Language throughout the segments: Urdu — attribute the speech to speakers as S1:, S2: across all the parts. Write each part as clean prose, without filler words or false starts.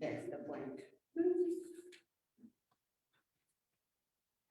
S1: That's the point.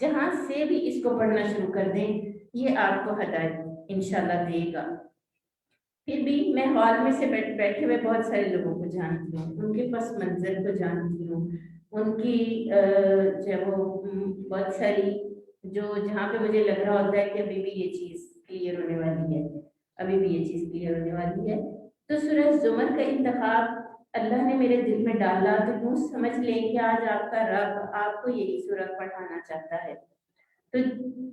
S1: جہاں سے بھی اس کو پڑھنا شروع کر دیں یہ آپ کو ہدایت انشاءاللہ دے گا۔ پھر بھی میں ہال میں سے بیٹھے ہوئے بہت سارے لوگوں کو جانتی ہوں، ان کے پس منظر کو جانتی ہوں، ان کی جو وہ بہت ساری جو جہاں پہ مجھے لگ رہا ہوتا ہے کہ ابھی بھی یہ چیز کلیئر ہونے والی ہے، ابھی بھی یہ چیز کلیئر ہونے والی ہے۔ تو سورہ زمر کا انتخاب اللہ نے میرے دل میں ڈالا تو یوں سمجھ لیں کہ آج آپ کا رب آپ کو یہی سورہ پڑھانا چاہتا ہے، تو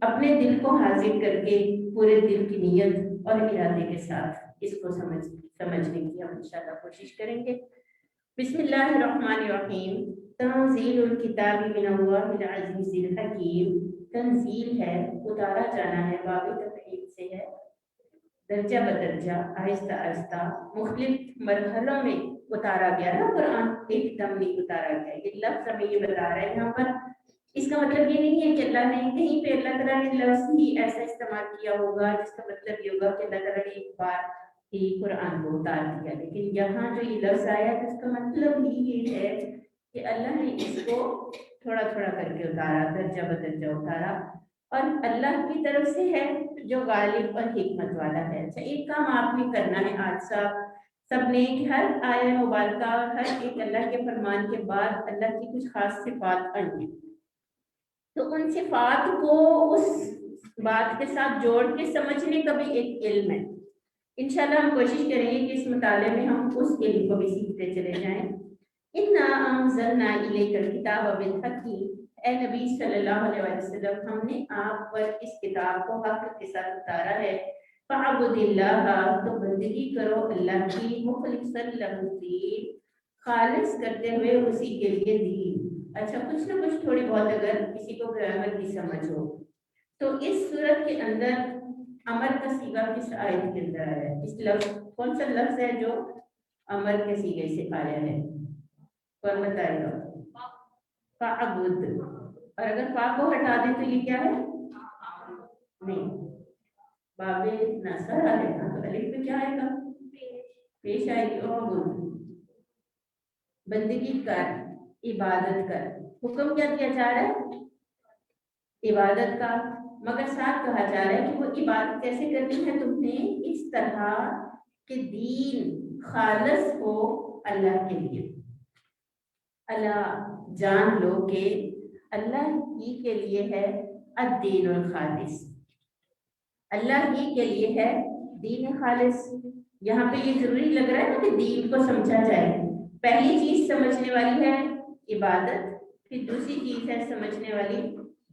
S1: اپنے دل کو حاضر کر کے پورے دل کی نیت اور ارادے کے ساتھ اس کو سمجھنے کی ہم انشاءاللہ کوشش کریں گے۔ بسم اللہ الرحمن الرحیم۔ تنزیل الکتاب من اللہ العزیز الحکیم۔ تنزیل ہے، اتارا جانا ہے، باب تفعیل سے ہے، درجہ بدرجہ آہستہ آہستہ مختلف مرحلوں میں اتارا گیا ہے قرآن، ایک دم نہیں اتارا گیا۔ یہ لفظ ہمیں یہ بتا رہا ہے یہاں پر، اس کا مطلب یہ نہیں ہے کہ اللہ نے کہیں پہ اللہ تعالیٰ نے لفظ ہی ایسا استعمال کیا ہوگا جس کا مطلب یہ ہوگا کہ اللہ تعالیٰ نے ایک بار ہی قرآن کو اتار دیا، لیکن یہاں جو یہ لفظ آیا ہے اس کا مطلب ہی یہ ہے کہ اللہ نے اس کو تھوڑا تھوڑا کر کے اتارا، درجہ بدرجہ اتارا، اور اللہ کی طرف سے ہے جو غالب اور حکمت والا ہے۔ اچھا ایک کام آپ نے کرنا ہے آج سب نے کہ ہر آیہ مبارکہ اور ہر ایک اللہ کے فرمان کے بعد اللہ کی کچھ خاص صفات پڑھیں، تو ان صفات کو اس بات کے ساتھ جوڑ کے سمجھنے کا بھی ایک علم ہے۔ انشاءاللہ ہم کوشش کریں گے کہ اس مطالعے میں ہم اس علم کو بھی سیکھتے چلے جائیں۔ اِنَّا أَنزَلْنَا إِلَيْكَ الْكِتَابَ بِالْحَقِّ، اے نبی صلی اللہ علیہ وسلم ہم نے آپ پر اس کتاب کو حق کے ساتھ اتارا ہے۔ فَعْبُدِ اللَّهَ، تو بندگی کرو اللہ کی، مخلصاً لَهُ الدِّينَ، خالص کرتے ہوئے اسی کے لیے دین۔ اچھا کچھ نہ کچھ تھوڑی بہت اگر کسی کو گرامر کی سمجھ ہو تو اس صورت کے اندر امر کا صیغہ کس آیت کے اندر آیا ہے؟ اس لفظ کون سا لفظ ہے جو امر کے صیغے سے آیا ہے؟ کون بتائے گا؟ فَعْبُد، اور اگر فا کو ہٹا دیں تو یہ کیا ہے؟ نہیں، باب نصر ہے نا، تو الف میں کیا آئے گا؟ پیش آئے گی، اعبد، بندگی کر، عبادت کر۔ حکم کیا دیا جا رہا ہے؟ عبادت کا، مگر ساتھ کہا جا رہا ہے کہ وہ عبادت کیسے کرنی ہے تم نے؟ اس طرح کہ دین خالص ہو اللہ کے لیے۔ اللہ جان لو کہ اللہ ہی کے لیے ہے الدین الخالص، اللہ ہی کے لیے ہے دین خالص۔ یہاں پہ یہ ضروری لگ رہا ہے نا کہ دین کو سمجھا جائے، پہلی چیز سمجھنے والی ہے عبادت، پھر دوسری چیز ہے سمجھنے والی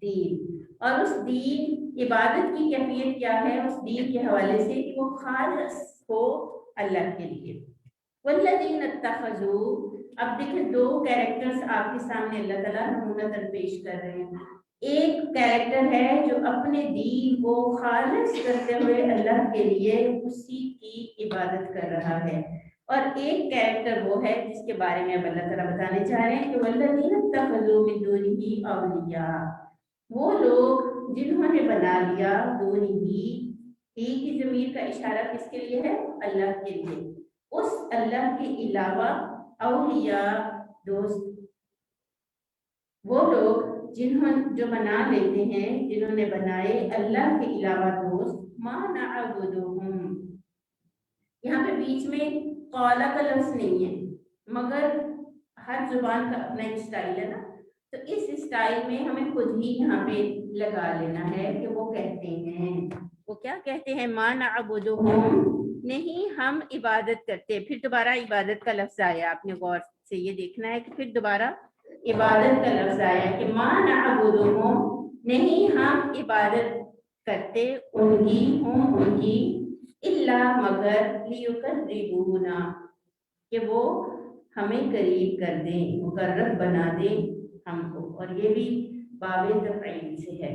S1: دین، اور اس دین عبادت کی کیفیت کیا ہے اس دین کے حوالے سے کہ وہ خالص ہو اللہ کے لیے۔ والذین اتخذوا، اب دیکھیں دو کیریکٹرز آپ کے سامنے اللہ تعالیٰ نمونتاً پیش کر رہے ہیں۔ ایک کیریکٹر ہے جو اپنے دین کو خالص کرتے ہوئے اللہ کے لیے اسی کی عبادت کر رہا ہے، اور ایک کیریکٹر وہ ہے جس کے بارے میں اب اللہ تعالیٰ بتانے چاہ رہے ہیں کہ والذین اتخذوا من دونہ اولیاء، وہ لوگ جنہوں نے بنا لیا دونہ ہی کی ضمیر کا اشارہ کس کے لیے ہے؟ اللہ کے لیے، اس اللہ کے علاوہ اولیاء دوست، وہ لوگ جو بنا لیتے ہیں، جنہوں نے بنائے اللہ کے علاوہ دوست، ما نعبدهم، یہاں پہ بیچ میں قولا کا لفظ نہیں ہے، مگر ہر زبان کا اپنا ایک سٹائل ہے نا، تو اس سٹائل میں ہمیں خود ہی یہاں پہ لگا لینا ہے کہ وہ کہتے ہیں، وہ کیا کہتے ہیں؟ ما نعبدهم، نہیں ہم عبادت کرتے۔ پھر دوبارہ عبادت کا لفظ آیا، آپ نے غور سے یہ دیکھنا ہے کہ پھر دوبارہ عبادت کا لفظ آیا کہ ما نعبدهم، نہیں ہم عبادت کرتے ان کی الا مگر لیقربونا، کہ وہ ہمیں قریب کر دیں، مقرب بنا دیں ہم کو، اور یہ بھی باب تفعیل سے ہے۔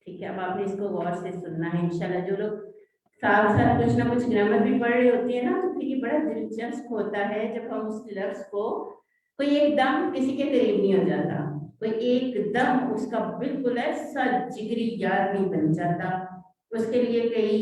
S1: ٹھیک ہے، اب آپ نے اس کو غور سے سننا ہے انشاءاللہ۔ جو لوگ ساتھ ساتھ کچھ نہ کچھ گرامر بھی پڑھ رہے ہوتی ہے نا، تو پھر یہ بڑا دلچسپ ہوتا ہے جب ہم اس لفظ کو، کوئی ایک دم کسی کے قریب نہیں ہو جاتا، کوئی ایک دم اس کا بالکل ایسا جگری یار نہیں بن جاتا، اس کے لیے کئی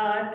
S1: 8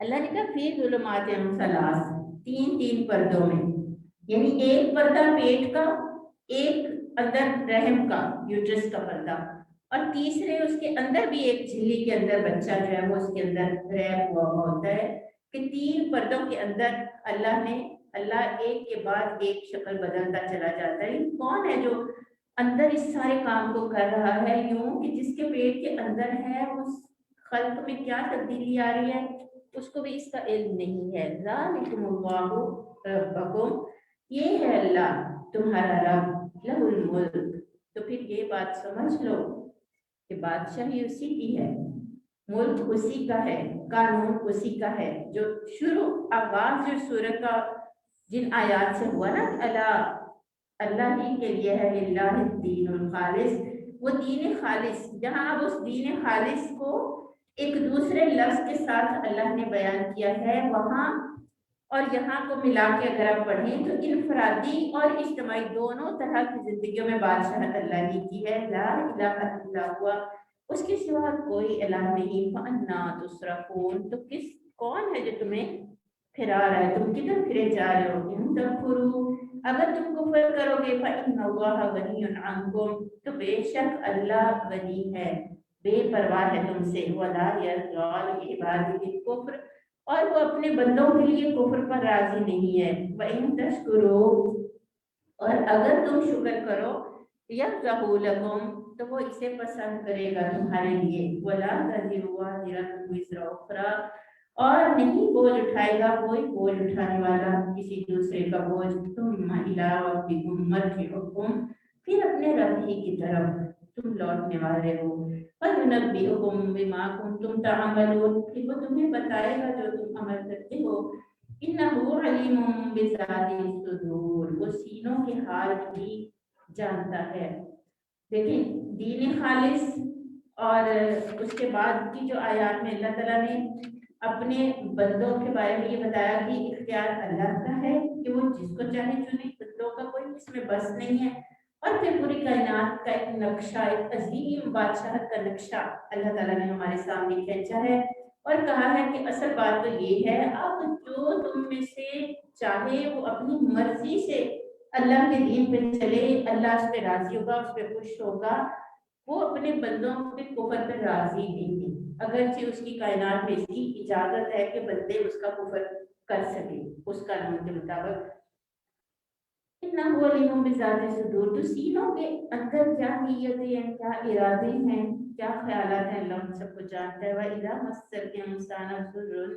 S1: اللہ نے کہا فی ظلمات ثلاث، تین تین پردوں میں، یعنی ایک پردہ پیٹ کا، ایک اندر رحم کا یوٹرس کا پردہ، اور تیسرے اس کے اندر بھی ایک جھلی کے اندر بچہ جو ہے وہ اس کے اندر ریپ ہوا ہوتا ہے، کہ تین پردوں کے اندر اللہ ایک کے بعد ایک شکل بدلتا چلا جاتا ہے۔ کون ہے جو اندر اس سارے کام کو کر رہا ہے؟ یوں کہ جس کے پیٹ کے اندر ہے اس خلق میں کیا تبدیلی آ رہی ہے اس کو بھی اس کا علم نہیں ہے۔ ذالکم اللہ ربکم، یہ ہے اللہ تمہارا رب، لہ الملک۔ تو پھر یہ بات سمجھ لو کہ بادشاہی اسی کی ہے، ملک اسی کا ہے، قانون اسی کا ہے۔ جو شروع آغاز جو سورہ کا جن آیات سے ہوا نا، اللہ ہی کے لیے ہے، للہ الدین الخالص، وہ دین خالص، جہاں اب اس دین خالص کو ایک دوسرے لفظ کے ساتھ اللہ نے بیان کیا ہے، وہاں اور یہاں کو ملا کے اگر آپ پڑھیں تو انفرادی اور اجتماعی دونوں طرح کی زندگیوں میں بادشاہت اللہ نے کی ہے۔ لا الہ الا ہوا، اس کے سوا کوئی الہ نہیں۔ فَأَنَّا تُصْرَفُونَ، تو کون ہے جو تمہیں پھرا رہا ہے، تم کدھر پھرے جا رہے ہو؟ ان تکفروا، اگر تم کفر کرو گے، فَإِنَّ اللَّهَ غَنِيٌّ عَنكُمْ، تو بے شک اللہ غنی ہے، بے پرواہ ہے تم سے۔ وَلَا يَرْضَىٰ لِعِبَادِهِ الْكُفْرَ، اور وہ اپنے بندوں کے لیے کفر پر راضی نہیں ہے۔ وَإِن تَشْكُرُوا، اور اگر تم شکر کرو، يَرْضَهُ لَكُمْ، تو وہ اسے پسند کرے گا تمہارے لیے۔ وَلَا تَزِرُ وَازِرَةٌ وِزْرَ أُخْرَىٰ، اور نہیں بوجھ اٹھائے گا کوئی بوجھ اٹھانے والا کسی دوسرے کا بوجھ۔ ثُمَّ إِلَىٰ رَبِّكُمْ مَرْجِعُكُمْ، پھر اپنے رب ہی کی طرف تم لوٹنے والے ہو۔ فَيُنَبِّئُكُم بِمَا كُنتُمْ تَعْمَلُونَ، پھر وہ تمہیں بتائے گا جو تم عمل کرتے ہو۔ إِنَّهُ عَلِيمٌ بِذَاتِ الصُّدُورِ، وہ سینوں کے حال بھی جانتا ہے۔ دیکھیں دین خالص اور اس کے بعد کی جو آیات میں اللہ تعالیٰ نے اپنے بندوں کے بارے میں یہ بتایا کہ اختیار اللہ کا ہے کہ وہ جس کو چاہے چنے، بندوں کا کوئی اس میں بس نہیں ہے۔ اور پھر پوری کائنات کا ایک نقشہ، ایک عظیم بادشاہت کا نقشہ اللہ تعالیٰ نے ہمارے سامنے کھینچا ہے اور کہا ہے کہ اصل بات تو یہ ہے، اب جو تم میں سے چاہے وہ اپنی مرضی سے اللہ کے دین پہ چلے، اللہ اس پہ راضی ہوگا، اس پہ خوش ہوگا۔ وہ اپنے بندوں کے کفر پہ راضی نہیں ہے، اگرچہ اس کی کائنات میں اس کی اجازت ہے کہ بندے اس کا کفر کر سکیں اس قانون کے مطابق۔ إِنَّهُ عَلِيمٌ بِذَاتِ الصُّدُورِ، تو سینوں کے اندر کیا نیتیں ہیں، کیا ارادے ہیں، کیا خیالات ہیں، اللہ ان سب کو جانتا ہے۔ وَإِذَا مَسَّ الْإِنسَانَ ضُرٌّ،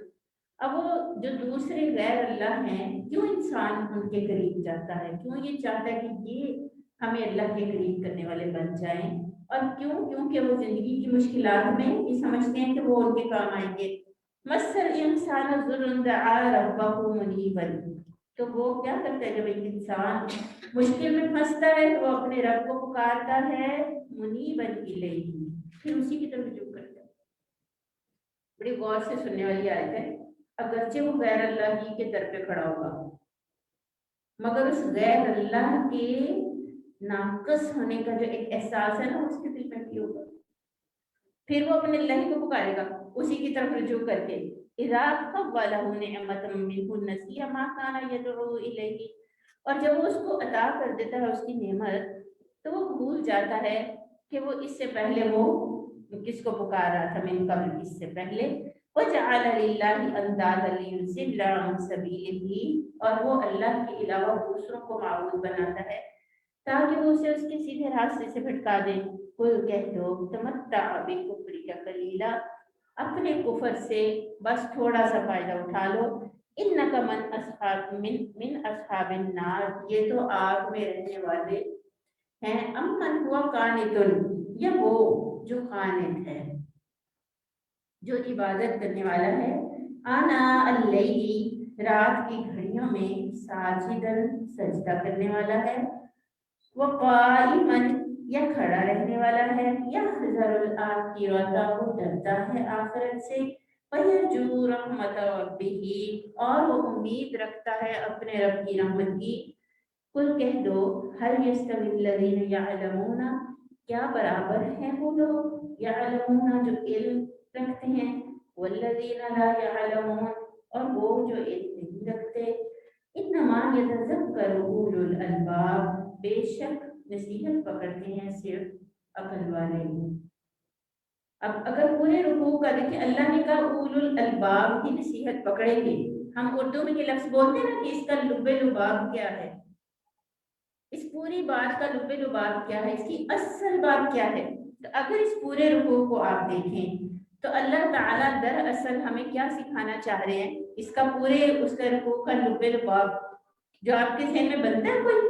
S1: اب وہ جو دوسرے غیر اللہ ہیں، کیوں انسان ان کے قریب جاتا ہے، کیوں یہ چاہتا ہے کہ یہ ہمیں اللہ کے قریب کرنے والے بن جائیں، اور کیونکہ وہ زندگی کی مشکلات میں یہ سمجھتے ہیں کہ وہ ان کے کام آئیں گے۔ مَسَّ الْإِنسَانَ ضُرٌّ دَعَا رَبَّهُ مُنِيبًا، تو وہ کیا کرتا ہے جب ایک انسان مشکل میں پھنستا ہے تو وہ اپنے رب کو پکارتا ہے، منیبًا الیہ، پھر اسی کی طرف رجوع کرتا ہے۔ بڑی غور سے سننے والی آیت ہے، اگرچہ وہ غیر اللہ ہی کے در پہ کھڑا ہوگا، مگر اس غیر اللہ کے ناقص ہونے کا جو ایک احساس ہے نا اس کے دل میں بھی ہوگا، پھر وہ اپنے اللہ ہی کو پکارے گا اسی کی طرف رجوع کر کے۔ اذا قبلہ نعمت منہ نسی ما کان یدعو الیہ، اور جب وہ اس کو عطا کر دیتا ہے اس کی نعمت تو وہ بھول جاتا ہے کہ وہ اس سے پہلے وہ کس کو پکار رہا تھا، من قبل، اس سے پہلے۔ وجعل للہ اندادا لیضل عن سبیلہ، اور وہ اللہ کے علاوہ دوسروں کو معبود بناتا ہے تاکہ وہ اسے اس کے سیدھے راستے سے بھٹکا دے۔ قل کہہ دو، تمتع بکفرک قلیلا، اپنے کفر سے بس تھوڑا سا فائدہ اٹھا لو۔ انک من اصحاب النار، یہ تو آگ میں رہنے والے ہیں۔ امن ہوا قانتن، یہ وہ جو قانت ہے، جو عبادت کرنے والا ہے، آنا اللیل، رات کی گھڑیوں میں، ساجدن، سجدہ کرنے والا ہے، وقائمن، یا کھڑا رہنے والا ہے، یحذر الآخرۃ، وہ ڈرتا ہے آخرت سے، وَيَرْجُو رَحْمَتَ رَبِّهِ، اور وہ امید رکھتا ہے اپنے رب کی رحمت کی۔ قل کہہ دو، هل يستوي الذين يعلمون، کیا برابر ہیں وہ لوگ، یعلمون جو علم رکھتے ہیں، والذین لا یعلمون، اور وہ جو علم نہیں رکھتے، انما یتذکر اولو الالباب، بے شک نصیحت پکڑتے ہیں صرف عقل والے۔ اب اگر پورے رکوع کا دیکھیں، اللہ نے کہا اولو الالباب کی نصیحت پکڑیں گے۔ ہم اردو میں یہ لفظ بولتے ہیں نا کہ اس کا لب لباب کیا ہے، اس پوری بات کا لب لباب کیا ہے، اس کی اصل بات کیا ہے۔ تو اگر اس پورے رکوع کو آپ دیکھیں تو اللہ تعالیٰ دراصل ہمیں کیا سکھانا چاہ رہے ہیں، اس کا پورے اس کا رکوع کا لب لباب جو آپ کے ذہن میں بنتا ہے کوئی،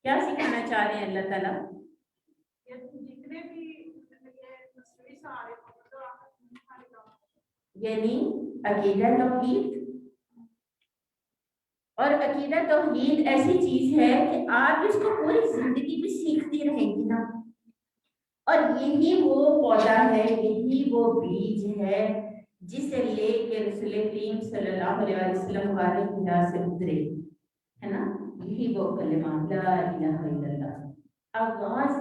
S1: کیا سکھانا چاہ رہے ہیں اللہ تعالیٰ؟
S2: جتنے بھی
S1: یعنی عقیدہ توحید، اور عقیدہ توحید ایسی چیز ہے کہ آپ اس کو پوری زندگی میں سیکھتی رہیں گی نا، اور یہی وہ پودا ہے، یہی وہ بیج ہے جسے لے کے رسول کریم صلی اللہ علیہ وسلم غار حرا سے اترے، ہے نا، یہی وہ کلمہ لا الہ الا اللہ۔ آغاز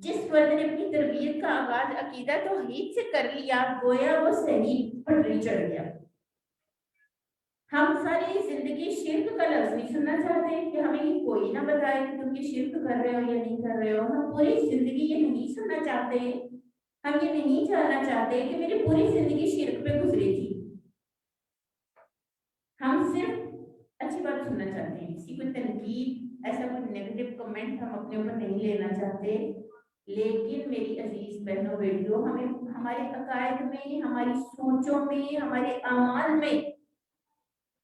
S1: جس فرد نے اپنی تربیت کا آغاز عقیدہ توحید سے کر لیا، گویا وہ صحیح پٹری چڑھ گیا۔ ہم ساری زندگی شرک کا لفظ نہیں سننا چاہتے کہ ہمیں یہ کوئی نہ بتائے کہ تم یہ شرک کر رہے ہو یا نہیں کر رہے ہو۔ ہم پوری زندگی یہ نہیں سننا چاہتے، ہم یہ نہیں جاننا چاہتے کہ میری پوری زندگی شرک پہ گزری تھی۔ ہم صرف اچھی بات سننا چاہتے ہیں، کسی کو تنقید، ایسا کوئی نیگیٹو کمنٹ ہم اپنے اوپر نہیں لینا چاہتے۔ لیکن میری عزیز بہنوں بیٹیوں، ہمیں ہمارے عقائد میں، ہماری سوچوں میں، ہمارے اعمال میں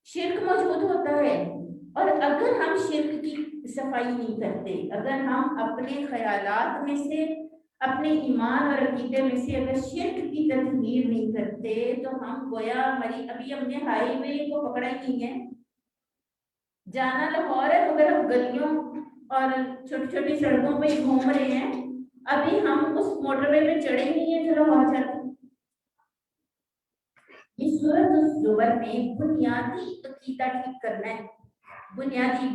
S1: شرک موجود ہوتا ہے، اور اگر ہم شرک کی صفائی نہیں کرتے، اگر ہم اپنے خیالات میں سے، اپنے ایمان اور عقیدے میں سے اگر شرک کی تطہیر نہیں کرتے، تو ہم گویا ابھی ہم نے ہائی وے کو پکڑا ہی نہیں ہے، جانا لاہور ہے مگر ہم گلیوں اور چھوٹی چھوٹی سڑکوں پہ گھوم رہے ہیں، ابھی ہم اس موٹر وے پہ چڑھے نہیں ہیں جو لاہور جاتے ہیں۔ یہ سورۃ الزمر میں بنیادی عقیدہ ٹھیک کرنا ہے، بنیادی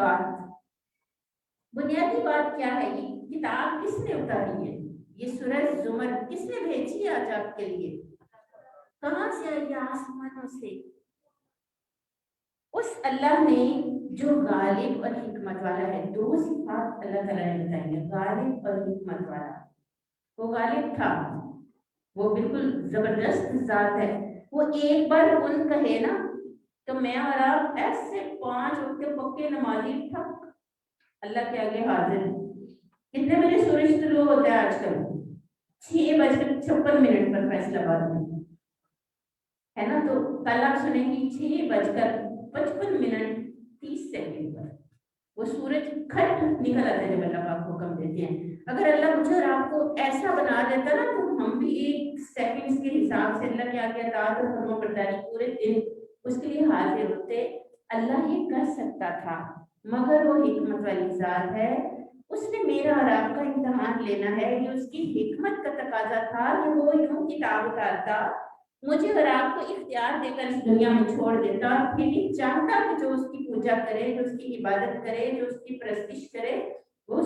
S1: بات کیا ہے؟ یہ کتاب کس نے اتاری ہے؟ یہ سورۃ زمر کس نے بھیجی ہے آج آپ کے لیے؟ کہاں سے آئی؟ آسمانوں سے۔ اس اللہ نے جو غالب اور حکمت والا ہے، دو صفات اللہ تعالیٰ نے بتائی ہے، غالب اور حکمت والا۔ وہ غالب تھا، وہ بالکل زبردست ذات ہے، وہ ایک بار کن کہے نا تو میں اور آپ ایسے 5 وقت کے پکے نمازی ٹھک اللہ کے آگے حاضر ہیں۔ کتنے بجے سورج طلوع ہوتا ہے آج کل؟ 6:56 پر فیصلہ آباد میں، ہے نا؟ تو کل آپ سنیں گی 6:55 پر وہ سورج کھٹ نکل آتا ہے جب اللہ پاک حکم دیتے ہیں۔ اگر اللہ مجھے اور آپ کو ایسا بنا دیتا نا تو ہم بھی ایک سیکنڈز کے حساب سے اللہ کے آگے اطاعت اور فرما برداری پورے دن اس کے لیے حاضر ہوتے۔ اللہ یہ کر سکتا تھا، مگر وہ حکمت والی ذات ہے، اس نے میرا اور آپ کا امتحان لینا ہے۔ یہ اس کی حکمت کا تقاضا تھا کہ وہ یوں کتاب اتارتا، مجھے اور آپ کو اختیار دے کر اس دنیا میں چھوڑ دیتا، اور پھر بھی چاہتا کہ جو اس کی پوجا کرے، جو اس کی عبادت کرے، جو اس کی پرستش کرے، وہ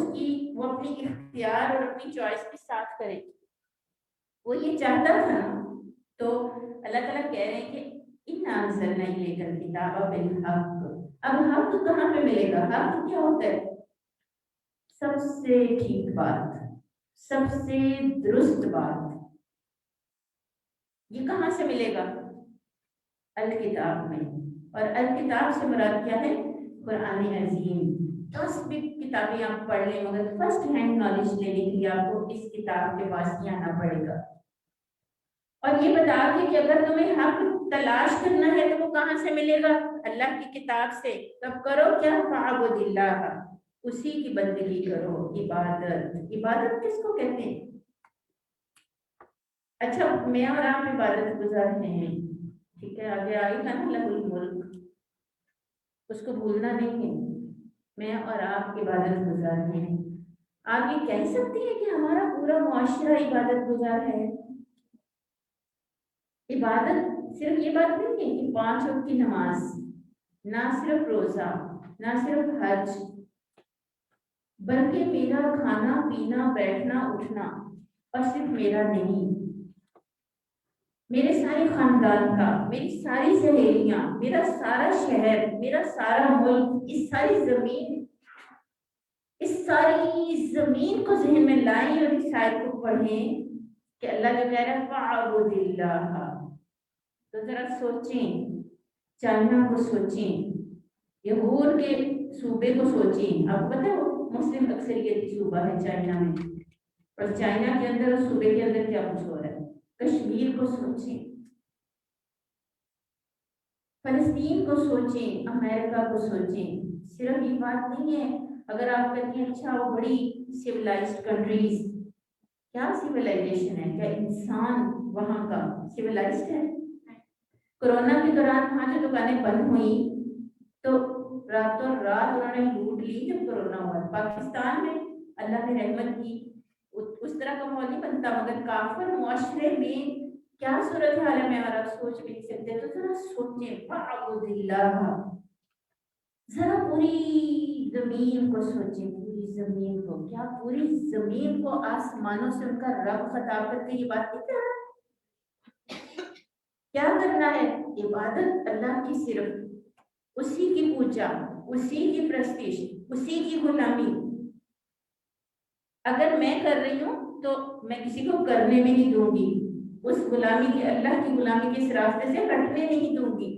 S1: اپنی اختیار اور اپنی چوائس کے ساتھ کرے۔ وہ یہ چاہتا تھا نا، تو اللہ تعالیٰ کہہ رہے ہیں کہ اِنَّا أَنزَلْنَا إِلَيْكَ الْكِتَابَ بِالْحَقِّ۔ اب حق کہاں پہ ملے گا؟ حق کیا ہوتا ہے؟ سب سے ٹھیک بات، سب سے درست بات۔ یہ کہاں سے ملے گا؟ الکتاب میں، اور الکتاب سے مراد کیا ہے؟ قرآن عظیم۔ 10 بھی کتابیں آپ پڑھ لیں مگر فرسٹ ہینڈ نالج لینے کے لیے آپ کو اس کتاب کے پاس ہی آنا پڑے گا، اور یہ بتا کے کہ اگر تمہیں حق تلاش کرنا ہے تو وہ کہاں سے ملے گا؟ اللہ کی کتاب سے۔ تب کرو کیا؟ فَاعْبُدِ اللَّهَ، اسی کی بندگی کرو، عبادت۔ عبادت کس کو کہتے ہیں؟ اچھا میں اور آپ عبادت گزار ہیں، ٹھیک ہے، آگے آئی نا لہ الملک، اس کو بھولنا نہیں ہے۔ میں اور آپ عبادت گزار ہیں۔ آپ یہ کہہ سکتے ہیں کہ ہمارا پورا معاشرہ عبادت گزار ہے؟ عبادت صرف یہ بات نہیں ہے کہ 5 وقت کی نماز، نہ صرف روزہ، نہ صرف حج، بلکہ میرا کھانا پینا بیٹھنا اٹھنا، اور صرف میرا نہیں، میرے سارے خاندان کا، میری ساری سہیلیاں، میرا سارا شہر، میرا سارا ملک، اس ساری زمین کو ذہن میں لائیں اور اس آیت کو پڑھیں کہ اللہ جو کہہ رہا ہے فَاعْبُدِ اللَّهَ. تو ذرا سوچیں، چائنا کو سوچیں، یہود کے صوبے کو سوچیں. آپ کو پتہ ہے وہ مسلم اکثریتی صوبہ ہے چائنا میں، اور چائنا کے اندر اور صوبے کے اندر کیا کچھ ہو رہا ہے. کشمیر کو سوچیں، فلسطین کو سوچیں، امریکہ کو سوچیں. صرف یہ بات نہیں ہے اگر آپ کہتے ہیں اچھا وہ بڑی سویلائزڈ کنٹریز، کیا سویلائزیشن ہے؟ کیا انسان وہاں کا سویلائزڈ ہے؟ کورونا کے دوران وہاں جو دکانیں بند ہوئیں تو راتوں رات انہوں نے لوٹ لی. جب کورونا ہوا پاکستان میں اللہ نے رحمت کی، اس طرح کا ماحول نہیں بنتا، مگر کافر معاشرے میں کیا صورت حال ہے میں اور آپ سوچ بھی نہیں سکتے. تو ذرا سوچیں فَاعْبُدِ اللَّهَ. ذرا پوری زمین کو سوچیں، پوری زمین کو. کیا پوری زمین کو آسمانوں سے ان کا رب خطاب کر کے یہ بات نہیں کر رہا؟ کیا کرنا ہے؟ عبادت اللہ کی، صرف اسی کی پوجا، اسی کی پرستش، اسی کی غلامی. اگر میں کر رہی ہوں تو میں کسی کو کرنے بھی نہیں دوں گی، اس غلامی کی، اللہ کی غلامی کے اس راستے سے ہٹنے نہیں دوں گی.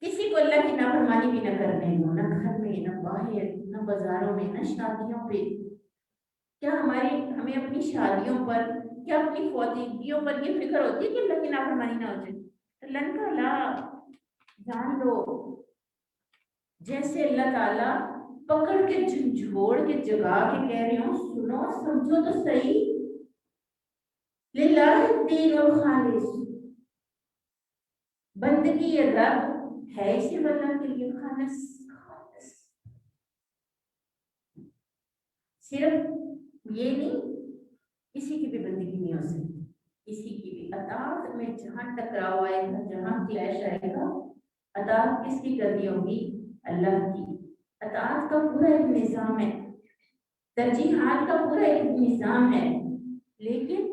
S1: کسی کو اللہ کی نافرمانی بھی نہ کرنے دوں، نہ گھر میں، نہ باہر، نہ بازاروں میں، نہ شادیوں پہ. کیا ہمیں اپنی شادیوں پر، کیا اپنی فوتیدگیوں پر یہ فکر ہوتی ہے کہ اللہ کی نافرمانی نہ ہو جائے؟ اللہ کا لا جان لو جیسے اللہ تعالیٰ پکڑ کے جھنجھوڑ کے جگا کے کہہ رہے ہوں سنو سمجھو تو صحیح. للہ الدین الخالص، بندگی رب ہے صرف اللہ کے لیے خالص. صرف یہ نہیں، کسی کی بھی بندگی نہیں ہو سکتی، کسی کی بھی. اطاعت میں جہاں ٹکراؤ آئے گا، جہاں کلیش آئے گا، اطاعت کس کی کرنی ہوگی؟ اللہ کی. اطاعت کا پورا ایک نظام ہے، ترجیحات کا پورا ایک نظام ہے. لیکن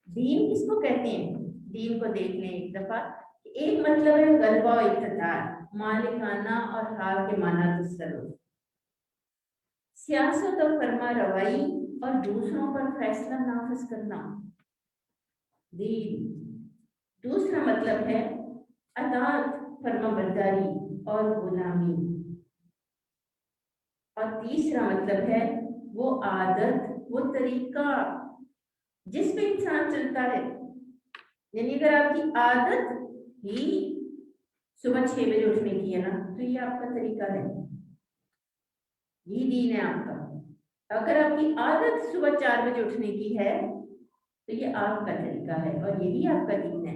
S1: دین کس کو کہتے ہیں؟ دین کو دیکھ لیں ایک دفعہ. ایک مطلب ہے غلبہ و اقتدار، مالکانہ اور حاکمانہ تصرف، سیاست اور فرما روائی اور دوسروں پر فیصلہ نافذ کرنا. دین. دوسرا مطلب ہے اطاعت، فرما برداری اور غلامی. اور تیسرا مطلب ہے وہ عادت، وہ طریقہ جس پہ انسان چلتا ہے. یعنی اگر آپ کی عادت ہی صبح 6 بجے اٹھنے کی ہے نا، تو یہ آپ کا طریقہ ہے، یہ دین ہے آپ کا. اگر آپ کی عادت صبح 4 بجے اٹھنے کی ہے تو یہ آپ کا طریقہ ہے اور یہی آپ کا دین ہے.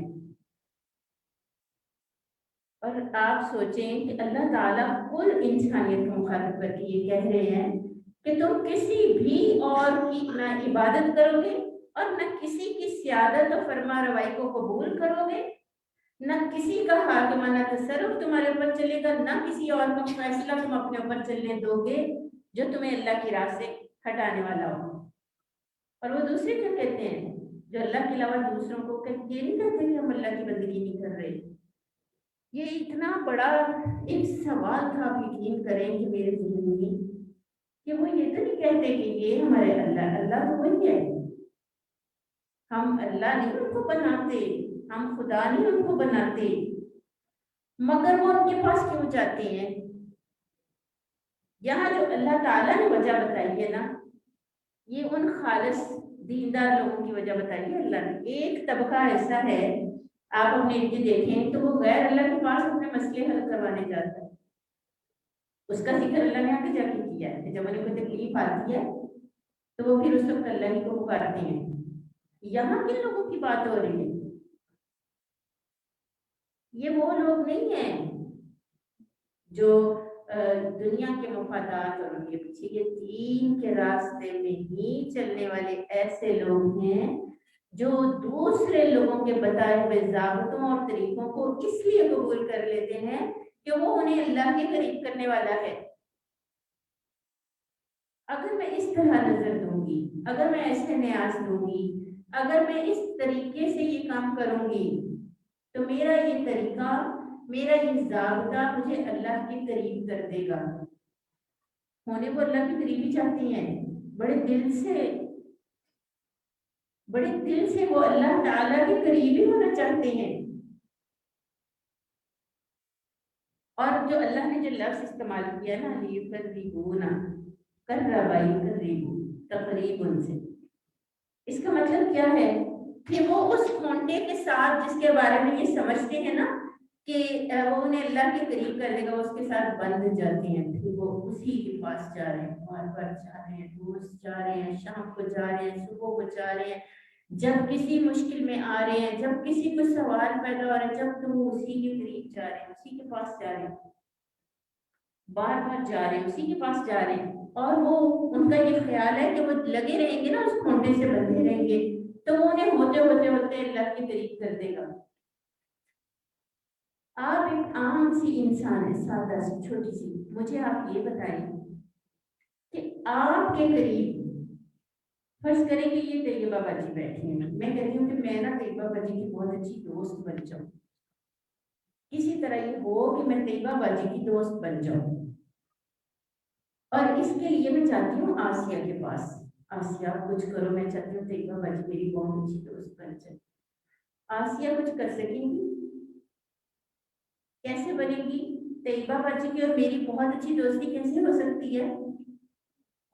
S1: اور آپ سوچیں کہ اللہ تعالیٰ کل انسانیت کو مخاطب کر کے یہ کہہ رہے ہیں کہ تم کسی بھی اور کی نہ عبادت کرو گے اور نہ کسی کی سیادت و فرما روائی کو قبول کرو گے، نہ کسی کا حاکمانہ تصرف تمہارے اوپر چلے گا، نہ کسی اور کا فیصلہ تم اپنے اوپر چلنے دو گے جو تمہیں اللہ کی راہ سے ہٹانے والا ہو. اور وہ دوسرے کیا کہتے ہیں جو اللہ کے علاوہ دوسروں کو یہ نہیں کہتے کہ ہم اللہ کی بندگی نہیں کر رہے. یہ اتنا بڑا ایک سوال تھا آپ یقین کریں کہ میرے ذہن میں کہ وہ یہ تو نہیں کہتے کہ یہ ہمارے اللہ تو وہی ہے، ہم اللہ نہیں ان کو بناتے، ہم خدا نہیں ان کو بناتے، مگر وہ ان کے پاس کیوں جاتے ہیں؟ یہاں جو اللہ تعالیٰ نے وجہ بتائی ہے نا، یہ ان خالص دیندار لوگوں کی وجہ بتائی ہے اللہ نے. ایک طبقہ ایسا ہے آپ اپنے ارد دیکھیں تو وہ غیر اللہ کے پاس اپنے مسئلے حل کروانے جاتا ہے. اس کا ذکر اللہ نے آگے جا کے کیا ہے کہ جب انہیں کوئی تکلیف آتی ہے تو وہ پھر اس وقت اللہ ہی کو پکارتے ہیں. یہاں کن لوگوں کی بات ہو رہی ہے؟ یہ وہ لوگ نہیں ہیں جو دنیا کے مفادات اور ان کے پیچھے، یہ دین کے راستے میں ہی چلنے والے ایسے لوگ ہیں جو دوسرے لوگوں کے بتائے ہوئے ضابطوں اور طریقوں کو اس لیے قبول کر لیتے ہیں کہ وہ انہیں اللہ کے قریب کرنے والا ہے. اگر میں اس طرح نظر دوں گی، اگر میں ایسے نیاز دوں گی اگر میں اس طریقے سے یہ کام کروں گی تو میرا یہ طریقہ، میرا یہ ضابطہ مجھے اللہ کے قریب کر دے گا۔ ہونے وہ اللہ کے قریب ہی چاہتی ہیں، بڑے دل سے وہ اللہ تعالیٰ کے قریب ہی ہونا چاہتے ہیں۔ اور جو اللہ نے جو لفظ استعمال کیا نا، لیقربونا، قربائی قریبو، تقریب ان سے، اس کا مطلب کیا ہے کہ وہ اس کھونٹے کے ساتھ جس کے بارے میں یہ سمجھتے ہیں نا کہ وہ انہیں اللہ کے قریب کر دے گا، اس کے ساتھ بندھ جاتے ہیں، پھر وہ اسی کے پاس جا رہے ہیں، بار بار جا رہے ہیں، روز جا رہے ہیں، شام کو جا رہے ہیں، صبح کو جا رہے ہیں، جب کسی مشکل میں آ رہے ہیں، جب کسی کو سوال پیدا ہو رہا ہے، جب تو وہ اسی کے قریب جا رہے ہیں، اسی کے پاس جا رہے ہیں، بار بار جا رہے ہیں، اسی کے پاس جا رہے ہیں۔ اور وہ ان کا یہ خیال ہے کہ وہ لگے رہیں گے نا، اس کھونٹے سے بندھے رہیں گے تو وہ انہیں ہوتے ہوتے ہوتے اللہ کے قریب کر دے گا۔ آپ ایک عام سی انسان ہے، سادہ سی، چھوٹی سی، مجھے آپ یہ بتائیں کہ آپ کے قریب فرض کریں کہ یہ طیبہ باجی بیٹھی ہیں، میں کہتی ہوں کہ میں نا طیبہ باجی کی بہت اچھی دوست بن جاؤں، کسی طرح یہ ہو کہ میں طیبہ باجی کی دوست بن جاؤں، اور اس کے لیے میں چاہتی ہوں آسیہ کے پاس، آسیہ آپ کچھ کرو، میں چاہتی ہوں طیبہ باجی میری بہت اچھی دوست بن جائے۔ آسیہ کچھ کر سکیں گی؟ کیسے بنے گی؟ طیبہ باجی کی اور میری بہت اچھی دوستی کیسے ہو سکتی ہے؟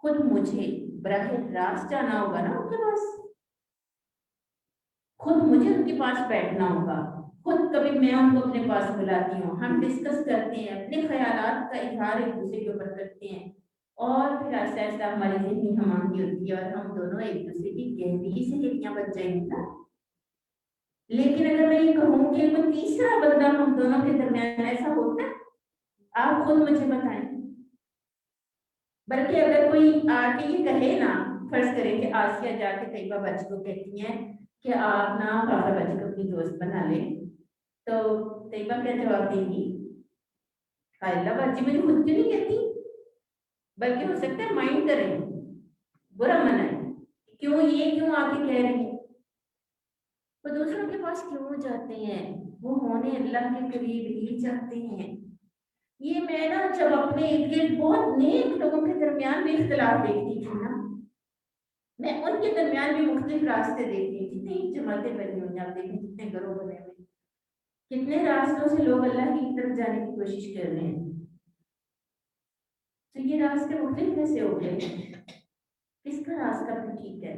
S1: خود مجھے براہ راست جانا ہوگا نا ان کے پاس، خود مجھے ان کے پاس بیٹھنا ہوگا، خود کبھی میں ان کو اپنے پاس بلاتی ہوں، ہم ڈسکس کرتے ہیں، اپنے خیالات کا اظہار ایک دوسرے کے اوپر کرتے ہیں، اور پھر آہستہ آہستہ ہماری ذہنی ہم آہنگی ہوتی ہے اور ہم دونوں ایک دوسرے کی گہری سہیلیاں بن جائیں گی نا۔ لیکن اگر میں یہ کہوں کہ کوئی تیسرا بندہ ہم دونوں کے درمیان، ایسا ہوتا ہے؟ آپ خود مجھے بتائیں۔ بلکہ اگر کوئی آ کے یہ کہے نا، فرض کریں کہ آسیہ جا کے طیبہ باجی کو کہتی ہیں کہ آپ نا فاضلہ باجی کو اپنی دوست بنا لیں، تو طیبہ کیا جواب دیں گی؟ فاضلہ باجی مجھے خود کیوں نہیں کہتی؟ بلکہ ہو سکتا ہے مائنڈ کریں، برا منائیں، کیوں یہ کیوں آ کے کہہ رہی ہے؟ وہ دوسروں کے پاس کیوں جاتے ہیں؟ وہ ہونے اللہ کے قریب ہی چاہتے ہیں۔ یہ میں نا جب اپنے ارد گرد بہت نیک لوگوں کے درمیان بھی اختلاف دیکھتی تھی نا، میں ان کے درمیان بھی مختلف راستے دیکھتی تھی، کتنی جماعتیں بنی ہوئی ہیں، آپ دیکھیں کتنے گروہ بنے ہوئے، کتنے راستوں سے لوگ اللہ کی طرف جانے کی کوشش کر رہے ہیں۔ تو یہ راستے مختلف کیسے ہو گئے؟ کس کا راستہ پھر ٹھیک ہے؟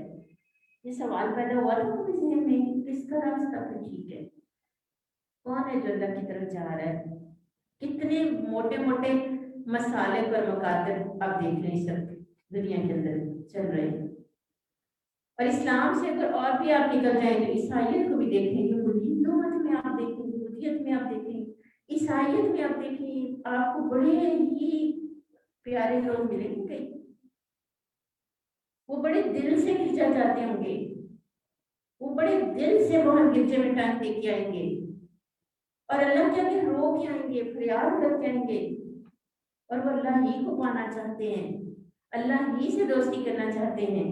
S1: یہ سوال پیدا ہوا تھا میرے ذہن میں، کس کا راستہ پھر ٹھیک ہے؟ کون ہے جو اللہ کی طرف جا رہا ہے؟ کتنے موٹے موٹے مسالے پر مقاصد آپ دیکھ رہے ہیں، سب دنیا کے اندر چل رہے ہیں، اور اسلام سے اگر اور بھی آپ نکل جائیں تو عیسائیت کو بھی دیکھیں گے، ہندو مت میں آپ دیکھیں گے، بدھیت میں آپ دیکھیں گے، عیسائیت میں آپ دیکھیں گے، آپ کو بڑے ہی پیارے لوگ ملیں گے، کئی وہ بڑے دل سے گرجا جاتے ہوں گے، وہ بڑے دل سے وہاں گرجے میں ٹانگ دے کے آئیں گے، اور اللہ کے آگے رو کے آئیں گے، فریاد کر کے آئیں گے، اور وہ اللہ ہی کو پانا چاہتے ہیں، اللہ ہی سے دوستی کرنا چاہتے ہیں۔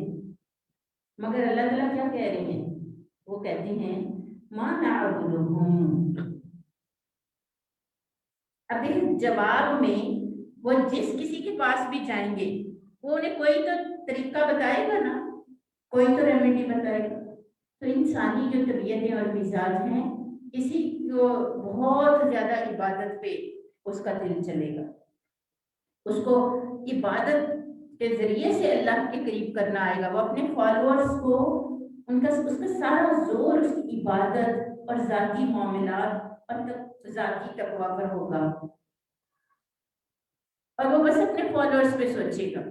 S1: مگر اللہ تعالیٰ کیا کہہ رہے ہیں؟ وہ کہتے ہیں ما نعبدہم۔ اب دیکھیں جواب میں وہ جس کسی کے پاس بھی جائیں گے وہ انہیں کوئی تو طریقہ بتائے گا نا، کوئی تو ریمیڈی بتائے گا۔ تو انسانی جو طبیعتیں اور مزاج ہیں، کسی کو بہت زیادہ عبادت پہ اس کا دل چلے گا، اس کو عبادت کے ذریعے سے اللہ کے قریب کرنا آئے گا، وہ اپنے فالوورز کو اس کا سارا زور اس کی عبادت اور ذاتی معاملات اور ذاتی تقویٰ پر ہوگا، اور وہ بس اپنے فالوورز پہ سوچے گا۔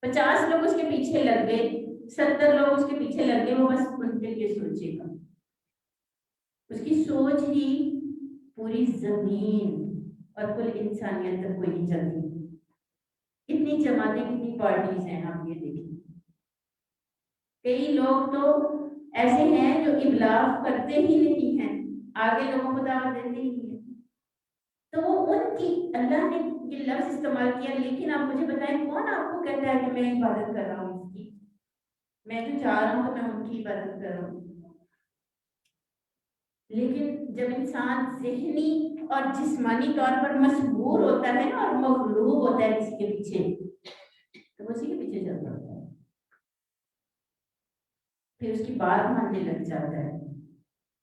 S1: 50 لوگ اس کے پیچھے لگ گئے، 70 لوگ اس کے پیچھے لگ گئے، وہ بس ان کے لیے سوچے گا۔ اس کی سوچ ہی پوری زمین اور کل انسانیت تک کوئی نہیں جاتی۔ کتنی جماعتیں، کتنی پارٹیز ہیں، آپ یہ دیکھیں، کئی لوگ تو ایسے ہیں جو ابلاغ کرتے ہی نہیں ہیں، آگے لوگوں کو دعوت دیتے ہی نہیں ہیں، تو وہ ان کی، اللہ نے یہ لفظ استعمال کیا، لیکن آپ مجھے بتائیں کون آپ کو کہتا ہے کہ میں عبادت کر رہا ہوں اس کی؟ میں جو چاہ رہا ہوں تو میں ان کی عبادت کر رہا ہوں. لیکن جب انسان ذہنی اور جسمانی طور پر مجبور ہوتا ہے نا اور مغلوب ہوتا ہے کسی کے پیچھے تو وہ اسی کے پیچھے چلتا ہوتا ہے, پھر اس کی بات ماننے لگ جاتا ہے,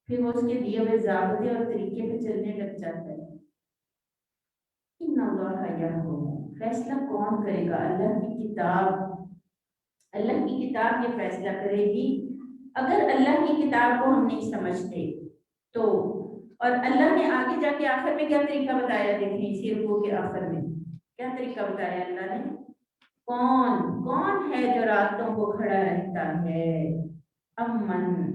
S1: پھر وہ اس کے دیے ہوئے ضابطے اور طریقے پہ چلنے لگ جاتا ہے. ان اللہ یحکم, فیصلہ کون کرے گا؟ اللہ کی کتاب. اللہ کی کتاب یہ فیصلہ کرے گی. اگر اللہ کی کتاب کو ہم نہیں سمجھتے تو, اور اللہ نے آگے جا کے آخر میں کیا طریقہ بتایا, دیکھیں اسی رکوع کے آخر میں کیا طریقہ بتایا اللہ نے. کون ہے جو راتوں کو کھڑا رہتا ہے؟ امن,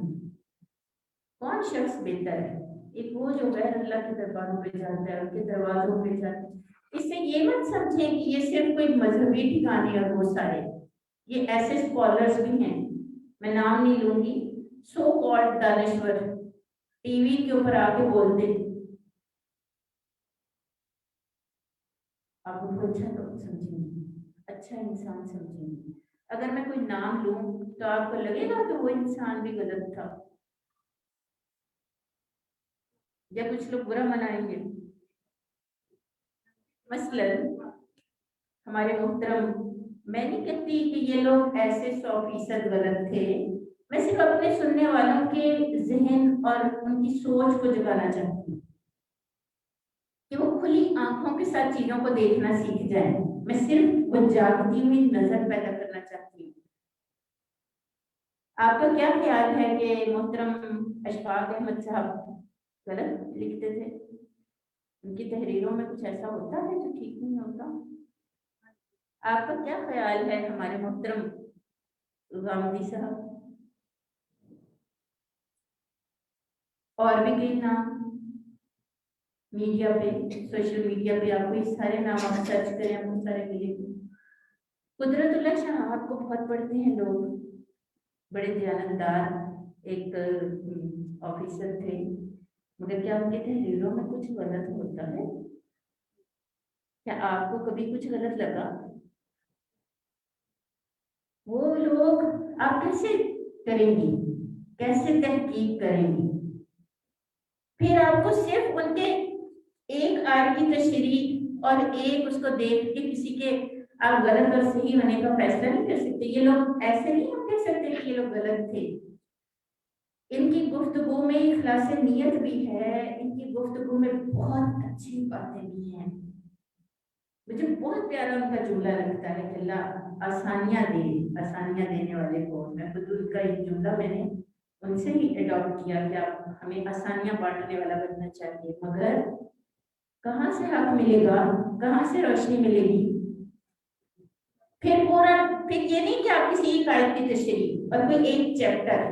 S1: کون شخص بہتر ہے؟ ایک وہ جو غیر اللہ کے درباروں پہ جاتا ہے, ان کے دروازوں پہ جاتا ہے. اس سے یہ مت سمجھیں کہ یہ صرف کوئی مذہبی ٹھکانے اور وہ سارے, یہ ایسے اسکالرس بھی ہیں, میں نام نہیں لوں گی, سو کالڈ دانشور, ٹی وی کے اوپر آ کے بولتے ہیں, آپ ان کو اچھا تو سمجھیں گے, اچھا انسان سمجھیں گے. اگر میں کوئی نام لوں تو آپ کو لگے گا کہ وہ انسان بھی غلط تھا, یا کچھ لوگ برا منائیں گے. مثلاً ہمارے محترم, میں نہیں کہتی کہ یہ لوگ ایسے 100% غلط تھے, میں صرف اپنے سننے والوں کے ذہن اور ان کی سوچ کو جگانا چاہتی ہوں کہ وہ کھلی آنکھوں کے ساتھ چیزوں کو دیکھنا سیکھ جائیں. میں صرف وہ جاگتی ہوئی نظر پیدا کرنا چاہتی ہوں. آپ کا کیا خیال ہے کہ محترم اشفاق احمد صاحب غلط لکھتے تھے؟ ان کی تحریروں میں کچھ ایسا ہوتا ہے جو ٹھیک نہیں ہوتا؟ آپ کا کیا خیال ہے ہمارے محترم غامدی صاحب, اور بھی کئی نام میڈیا پہ, سوشل میڈیا پہ آپ کو یہ سارے نام آپ سرچ کریں, بہت سارے ملے گے. قدرت اللہ شاہ آپ کو بہت پڑھتے ہیں لوگ, بڑے دیانتدار ایک آفیسر تھے, مگر کیا ان کی تحریروں میں کچھ غلط ہوتا ہے؟ کیا آپ کو کبھی کچھ غلط لگا؟ وہ لوگ آپ کیسے کریں گی, کیسے تحقیق کریں گی؟ پھر آپ کو صرف ان کے ایک آیت کی تشریح اور ایک اس کو دیکھ کے کسی کے آپ غلط اور صحیح ہونے کا فیصلہ نہیں کر سکتے. یہ لوگ ایسے نہیں ہم کہہ سکتے کہ یہ لوگ غلط تھے. ان کی گفتگو میں اخلاص نیت بھی ہے, ان کی گفتگو میں بہت اچھی باتیں بھی ہیں. مجھے بہت پیارا ان کا جملہ لگتا ہے کہ اللہ آسانیاں دے, آسانیاں دینے والے کو. میں خود ان کا ایک جملہ میں نے ان سے ہی اڈاپٹ کیا کہ آپ ہمیں آسانیاں بانٹنے والا بننا چاہیے, مگر کہاں سے حق ملے گا, کہاں سے روشنی ملے گی؟ پھر یہ نہیں کہ آپ کسی ایک آیت کی تشریح اور کوئی ایک چیپٹر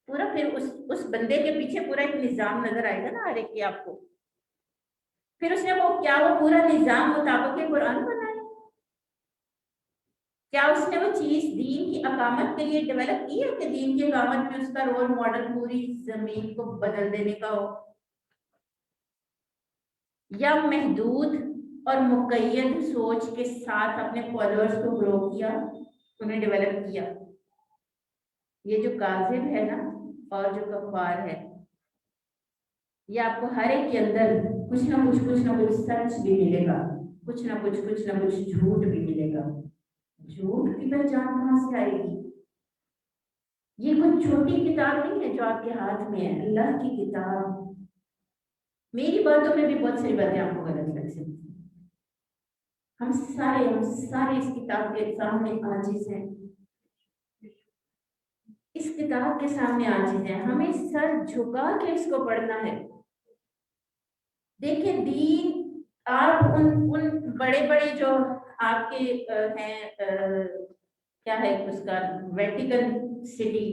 S1: پورا, پھر اس بندے کے پیچھے پورا ایک نظام نظر آئے گا نا ہر ایک کے آپ کو. پھر اس نے وہ پورا نظام مطابق قرآن بنایا؟ کیا اس نے وہ چیز دین کی اقامت کے لیے ڈیولپ کی ہے کہ دین کی اقامت میں اس کا رول ماڈل پوری زمین کو بدل دینے کا ہو, یا محدود اور مقید سوچ کے ساتھ اپنے فالوورز کو گرو کیا, انہیں ڈیولپ کیا؟ یہ جو کاذب ہے نا اور جو کفار ہے, یہ آپ کو ہر ایک کے اندر کچھ نہ کچھ سچ بھی ملے گا, کچھ نہ کچھ جھوٹ بھی ملے گا. جھوٹ کی پہچان کہاں سے آئے گی؟ یہ کوئی چھوٹی کتاب نہیں ہے جو آپ کے ہاتھ میں ہے, اللہ کی کتاب. میری باتوں میں بھی بہت ساری باتیں آپ کو غلط لگ سکتی ہیں. ہم سارے اس کتاب کے سامنے عاجز ہیں, اس کتاب کے سامنے عاجز ہیں. ہمیں سر جھکا کے اس کو پڑھنا ہے. دیکھیں دین, آپ ان بڑے جو آپ کے ہیں, کیا ہے اس کا, ویٹیکن سٹی,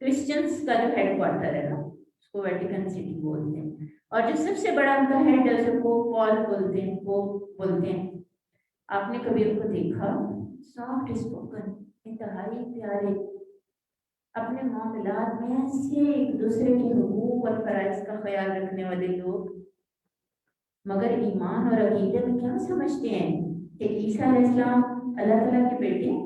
S1: کرسچنس کا جو ہیڈ کوارٹر ہے نا, اس کو ویٹیکن سٹی بولتے ہیں, اور جو سب سے بڑا ان کا ہیڈ ہے اسے پوپ پال بولتے ہیں. آپ نے کبھی ان کو دیکھا؟ سافٹ اسپوکن, انتہائی پیارے, اپنے معاملات میں ایسے ایک دوسرے کے حقوق اور فرائض کا خیال رکھنے والے لوگ, مگر ایمان اور عقیدے میں کیا سمجھتے ہیں کہ عیسیٰ علیہ السلام اللہ تعالیٰ کے بیٹے ہیں؟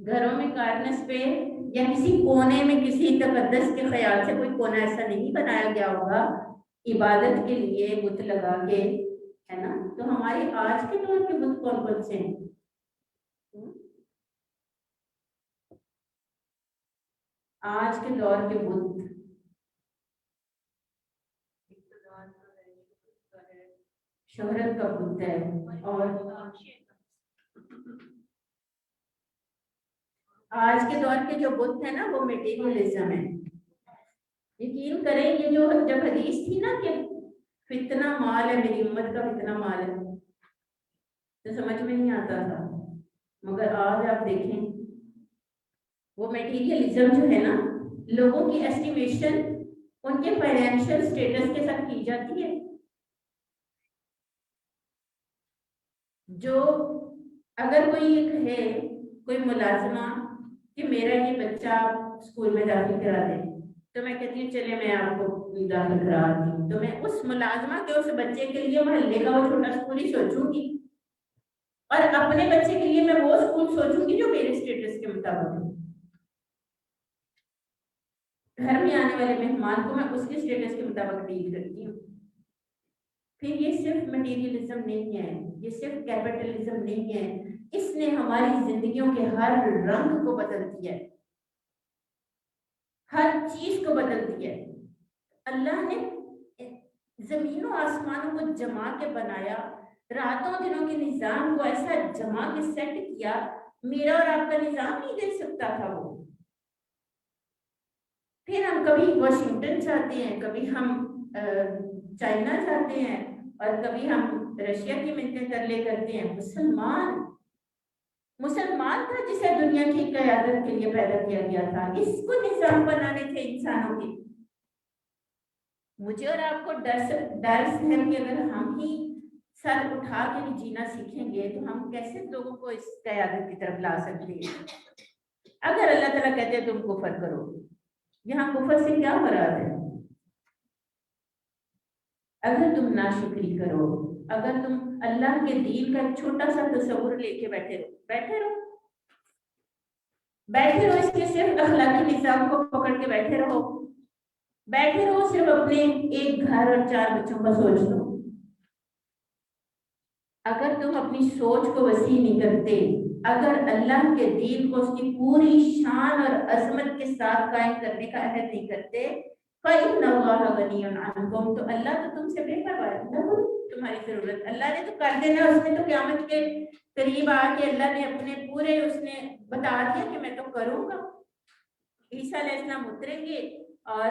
S1: گھروں میں کارنس پہ یا کسی کونے میں کسی تقدس کے خیال سے کوئی کونا ایسا نہیں بنایا گیا ہوگا عبادت کے لیے بت لگا کے، ہے نا؟ تو ہمارے آج کے دور کے بت کون کون سے ہیں؟ آج کے دور کے بت شہرت کا بت ہے، اور آج کے دور کے جو بت ہیں نا وہ میٹیریلزم ہے۔ یقین کریں یہ جو جب حدیث تھی نا کہ فتنہ مال ہے، میری امت کا فتنہ مال ہے، تو سمجھ میں نہیں آتا تھا، مگر آج آپ دیکھیں وہ میٹیریلزم جو ہے نا، لوگوں کی ایسٹیمیشن ان کے فائنینشیل سٹیٹس کے ساتھ کی جاتی ہے۔ جو اگر کوئی ایک ہے کوئی ملازمہ کہ میرا یہ بچہ اسکول میں داخل کرا دے، تو میں کہتی ہوں چلے میں آپ کو داخل کرا دی ہوں، تو میں اس ملازمہ کے اس بچے کے لیے محلے کا وہ چھوٹا اسکول ہی سوچوں گی، اور اپنے بچے کے لیے میں وہ اسکول سوچوں گی جو میرے سٹیٹس کے مطابق ہے۔ گھر میں آنے والے مہمان کو میں اس کے سٹیٹس کے مطابق ڈیل کرتی ہوں۔ پھر یہ صرف مٹیریلزم نہیں ہے، یہ صرف کیپٹلزم نہیں ہے، اس نے ہماری زندگیوں کے ہر رنگ کو بدل دیا ہے، ہر چیز کو بدل دیا ہے۔ اللہ نے زمین و آسمانوں کو جما کے بنایا، راتوں دنوں کے نظام کو ایسا جما کے سیٹ کیا، میرا اور آپ کا نظام نہیں دے سکتا تھا وہ۔ پھر ہم کبھی واشنگٹن جاتے ہیں، کبھی ہم چائنا جاتے ہیں، اور کبھی ہم رشیا کی منتیں ترلے کرتے ہیں۔ مسلمان تھا جسے دنیا کی قیادت کے لیے پیدا کیا گیا تھا، اس کو نظام بنانے تھے انسانوں کے۔ مجھے اور آپ کو ڈر سے ہے کہ اگر ہم ہی سر اٹھا کے نہیں جینا سیکھیں گے تو ہم کیسے لوگوں کو اس قیادت کی طرف لا سکتے ہیں؟ اگر اللہ تعالیٰ کہتے ہیں تم کفر کرو، یہاں کفر سے کیا مراد ہے؟ اگر تم ناشکری کرو، اگر تم اللہ کے دین کا ایک چھوٹا سا تصور لے کے بیٹھے رہو اس کے صرف اخلاقی نظام کو پکڑ کے بیٹھے رہو صرف اپنے ایک گھر اور 4 بچوں کا سوچ لو، اگر تم اپنی سوچ کو وسیع نہیں کرتے، اگر اللہ کے دین کو اس کی پوری شان اور عظمت کے ساتھ قائم کرنے کا عہد نہیں کرتے، فَإِنَّ اللَّهَ غَنِيٌّ عَنْكُمْ، تو اللہ تو تم سے بے پرواہ ہے، اللہ کو تمہاری ضرورت، اللہ نے تو کر دینا، اس نے تو قیامت کے قریب آ کے اللہ نے اپنے پورے اس نے بتا دیا کہ میں تو کروں گا۔ عیسیٰ علیہ السلام اتریں گے اور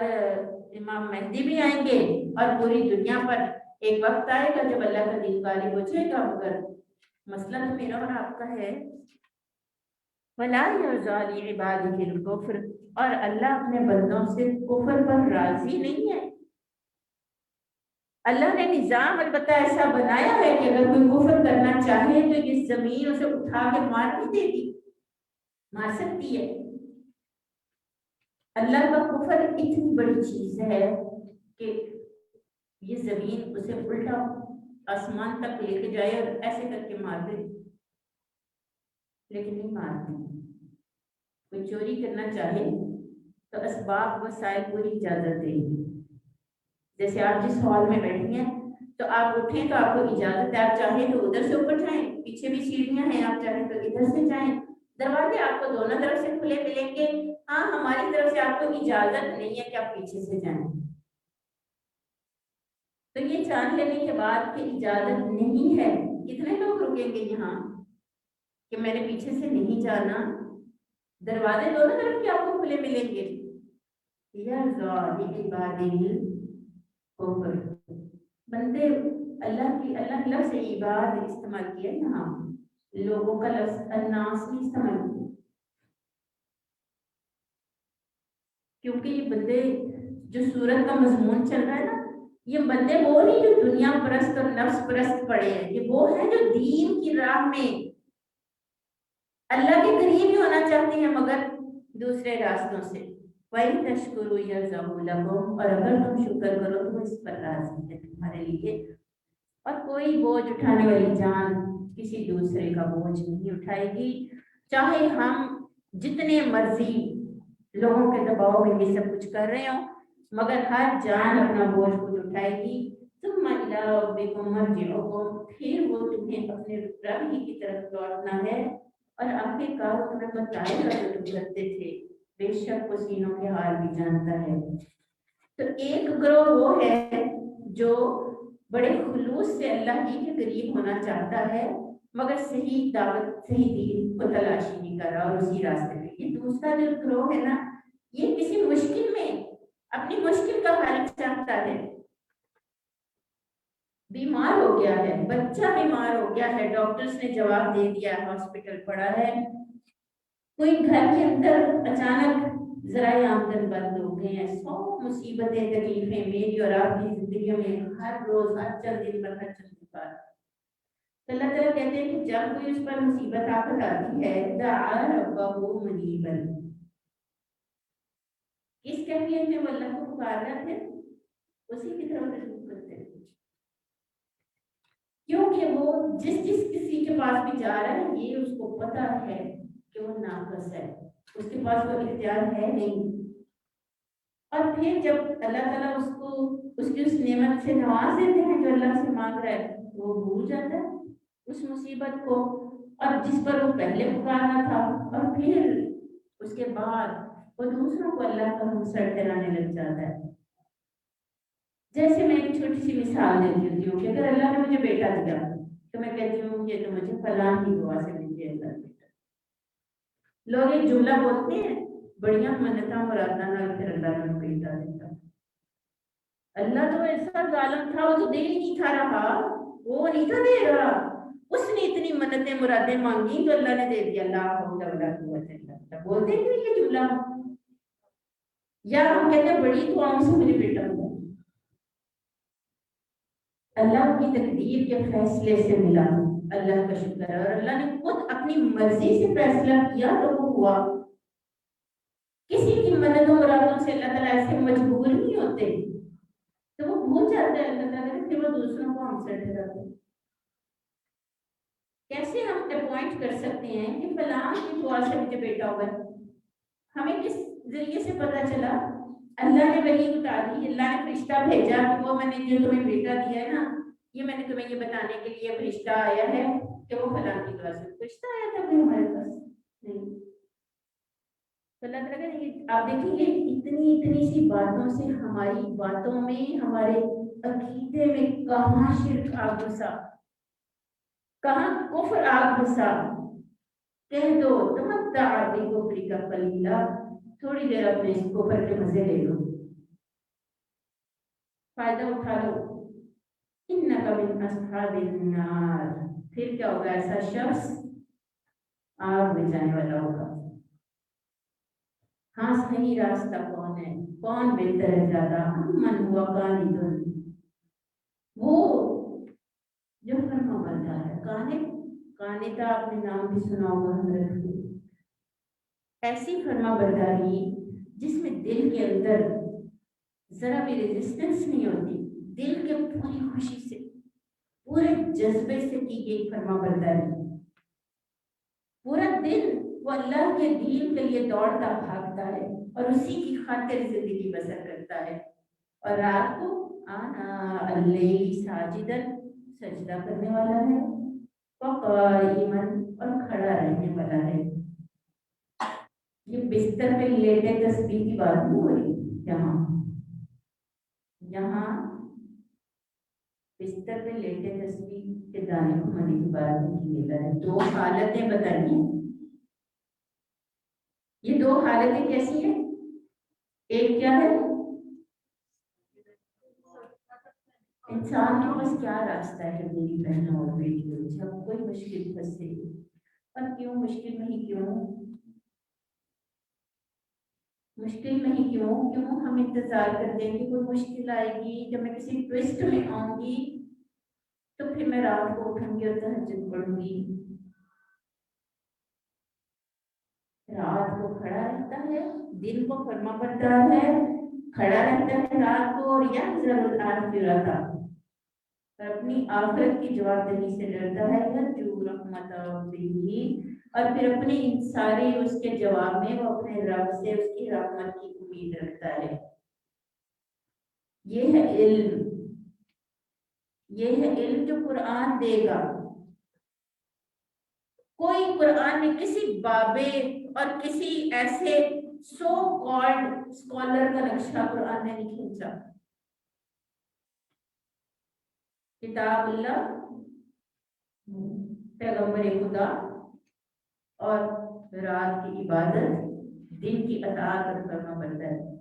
S1: امام مہدی بھی آئیں گے، اور پوری دنیا پر ایک وقت آئے گا جب اللہ کا دین غالب ہو جائے گا، مگر مسئلہ تو میرا اور آپ کا ہے وَلَا يَرْضَىٰ لِعِبَادِهِ الْكُفْرَ، اور اللہ اپنے بندوں سے کفر پر راضی نہیں ہے۔ اللہ نے نظام البتہ ایسا بنایا ہے کہ اگر کوئی کفر کرنا چاہے تو یہ زمین اسے اٹھا کے مار نہیں دیتی، مار سکتی ہے۔ اللہ کا کفر اتنی بڑی چیز ہے کہ یہ زمین اسے الٹا آسمان تک لے کے جائے اور ایسے کر کے مار دے، لیکن نہیں مارتی۔ کوئی چوری کرنا چاہے تو اسباب وسائل پوری اجازت دے گی، جیسے آپ جس ہال میں بیٹھی ہیں تو آپ اٹھیں تو آپ کو اجازت ہے، آپ چاہیں تو ادھر سے اوپر جائیں، پیچھے بھی سیڑھیاں ہیں، آپ چاہیں تو ادھر سے جائیں، دروازے آپ کو دونوں طرف سے کھلے ملیں گے۔ ہاں، ہماری طرف سے آپ کو اجازت نہیں ہے کہ آپ پیچھے سے جائیں۔ تو یہ جان لینے کے بعد کہ اجازت نہیں ہے، کتنے لوگ رکیں گے یہاں کہ میں نے پیچھے سے نہیں جانا؟ دروازے دونوں طرف کے آپ کو کھلے ملیں گے۔ بندے اللہ لفظ عباد استعمال کیا یہاں، لوگوں کا لفظ الناس نہیں استعمال کیا، کیونکہ یہ بندے جو سورت کا مضمون چل رہا ہے نا، یہ بندے وہ نہیں جو دنیا پرست اور نفس پرست پڑے ہیں، یہ وہ ہیں جو دین کی راہ میں اللہ کے قریب ہی ہونا چاہتے ہیں مگر دوسرے راستوں سے۔ وَإِن تَشْكُرُوا يَرْضَهُ لَكُمْ، اور اگر تم شکر کرو تو اس پر راضی ہے تمہارے لیے۔ اور کوئی بوجھ اٹھانے والی جان کسی دوسرے کا بوجھ نہیں اٹھائے گی، چاہے ہم جتنے مرضی لوگوں کے دباؤ میں یہ سب کچھ کر رہے ہوں، مگر ہر جان اپنا بوجھ خود اٹھائے گی، ثم الی ربکم مرجعکم، پھر وہ تمہیں اپنے رب ہی کی طرف لوٹنا ہے، اور آخر کار تمہیں بتائے گا جو تم کرتے تھے، بے شک وہ سینوں کے حال بھی جانتا ہے۔ تو ایک گروہ وہ ہے جو بڑے خلوص سے اللہ ہی کے قریب ہونا چاہتا ہے، مگر صحیح دعوت صحیح دین کو تلاشی نہیں کر رہا اور اسی راستے میں۔ یہ دوسرا جو گروہ ہے نا، یہ کسی مشکل میں اپنی مشکل کا حل چاہتا ہے، بیمار ہو گیا ہے، بچہ بیمار ہو گیا ہے، ڈاکٹرز نے جواب دے دیا، ہاسپٹل پڑا ہے، کوئی گھر کے اندر اچانک ذرائع آمدن بند ہو گئے ہیں، 100 مصیبتیں تکلیفیں میری اور آپ کی زندگیوں میں ہر روز ہر چند دن پر ہر چند دن پر۔ تو اللہ تعالیٰ کہتے ہیں کہ جب کوئی اس پر مصیبت آفت آتی ہے، دعا ربہ منیبا، کس کیفیت میں وہ اللہ کو پکار رہے تھے، اسی کی طرف رجوع کرتے ہیں، کیونکہ وہ جس کسی کے پاس بھی جا رہا ہے یہ اس کو پتا ہے کہ وہ ناقص ہے، اس کے پاس وہ اختیار ہے نہیں، اور پھر جب اللہ تعالیٰ اس کو اس کی اس نعمت سے نواز دیتے ہیں جو اللہ سے مانگ رہا ہے، وہ بھول جاتا ہے اس مصیبت کو اور جس پر وہ پہلے پکارا تھا، اور پھر اس کے بعد وہ دوسروں کو اللہ کا ہمسر ٹھہرانے لگ جاتا ہے۔ جیسے میں ایک چھوٹی سی مثال دیتی ہوں کہ اگر اللہ نے مجھے بیٹا دیا تو میں کہتی ہوں یہ تو مجھے فلاں کی دعا سے مل گیا اللہ بیٹا۔ لوگ ایک جملہ بولتے ہیں، بڑیاں منتاں مراداں نال پھر اللہ نے بیٹا دیتا۔ اللہ تو ایسا ظالم تھا، وہ تو دے ہی نہیں تھا رہا، وہ نہیں تھا دے رہا، اس نے اتنی منتیں مرادیں مانگی تو اللہ نے دے دیا۔ لا حول ولا قوت الا باللہ، بولتے ہیں یہ جملہ، یا ہم کہتے ہیں بڑی دعاؤں سے مجھے بیٹا ہوا، اللہ کی تقدیر کے فیصلے سے ملا، اللہ کا شکر ہے، اور اللہ نے خود اپنی مرضی سے فیصلہ کیا تو وہ ہوا۔ کسی کی منتوں مرادوں سے اللہ تعالیٰ ایسے مجبور نہیں ہوتے، تو وہ بھول جاتا ہے اللہ تعالیٰ، پھر وہ دوسروں کو ہم سے ڈراتے ہیں۔ کیسے ہم اپوائنٹ کر سکتے ہیں کہ فلاں کی دعا سے مجھے بیٹا ہوا ہے؟ ہمیں کس ذریعے سے پتا چلا؟ اللہ نے وحی اتاری، اللہ نے فرشتہ بھیجا کہ وہ میں نے جو تمہیں بیٹا دیا ہے نا، یہ میں نے تمہیں یہ بتانے کے لیے فرشتہ آیا ہے کہ وہ فلاں کی دعا سے۔ فرشتہ آیا تھا کوئی ہمارے پاس نہیں۔ تو اللہ تعالیٰ کہ آپ دیکھیں گے اتنی سی باتوں سے ہماری باتوں میں، ہمارے عقیدے میں کہاں شرک آ گھسا، کہاں کفر آگ گھسا۔ کہہ دو تمتع بکفرک قلیلا، تھوڑی دیر اپنے اس کفر کے مزے لے لو، فائدہ اٹھا لو، انک من اصحاب النار، پھر کیا ہوگا؟ ایسا شخص آگ میں جانے والا ہوگا۔ ہاں صحیح راستہ کون ہے، کون بہتر ہے زیادہ؟ من ہوا قانت، وہ جو فرما بردار ہے۔ قانتہ آپ نے نام بھی سنا ہوگا حضرت کو، ایسی فرما برداری جس میں دل کے اندر ذرا بھی ریزسٹنس نہیں ہوتی، دل کے پوری خوشی سے پورے جذبے سے کی گئی فرما برداری، پورا دل وہ اللہ کے دین کے لیے دوڑتا بھاگتا ہے اور اسی کی خاطر زندگی بسر کرتا ہے، اور رات کو آنا اللیل ساجدن، سجدہ کرنے والا ہے، وقائما، اور کھڑا رہنے والا ہے۔ یہ بستر پہ لیٹے تسبیح کی بات نہیں ہو رہی، یہاں بستر پہ لیٹے تسبیح کے دانے کو منی کی بات نہیں کی ہے۔ دو حالتیں بتائیے، یہ دو حالتیں کیسی ہیں؟ ایک کیا ہے؟ انسان کے پاس کیا راستہ ہے میری بہنوں اور بیٹیوں، جب کوئی مشکل پھنسے، اور کیوں مشکل میں ہی کیوں، مشکل میں ہی کیوں ہم انتظار کرتے ہیں کہ کوئی مشکل آئے گی، جب میں کسی ٹویسٹ میں آؤں گی تو پھر میں رات کو اٹھوں گی اور تہجد پڑھوں گی۔ رات کو کھڑا رہتا ہے، دن کو فرما بردار ہے، کھڑا رہتا ہے رات کو، اور یحذر الآخرۃ، اور اپنی آخرت کی جواب دہی سے ڈرتا ہے، یرجو رحمت ربہ، اور پھر اپنے ان سارے اس کے جواب میں وہ اپنے رب سے اس کی رحمت کی امید رکھتا ہے. یہ ہے علم، یہ ہے علم جو قرآن دے گا. کوئی قرآن میں کسی بابے اور کسی ایسے سو کالڈ اسکالر کا نقشہ قرآن نے نہیں کھینچا. کتاب اللہ، پیغمبر خدا، اور رات کی عبادت، دن کی اطاعت اور فرما برداری.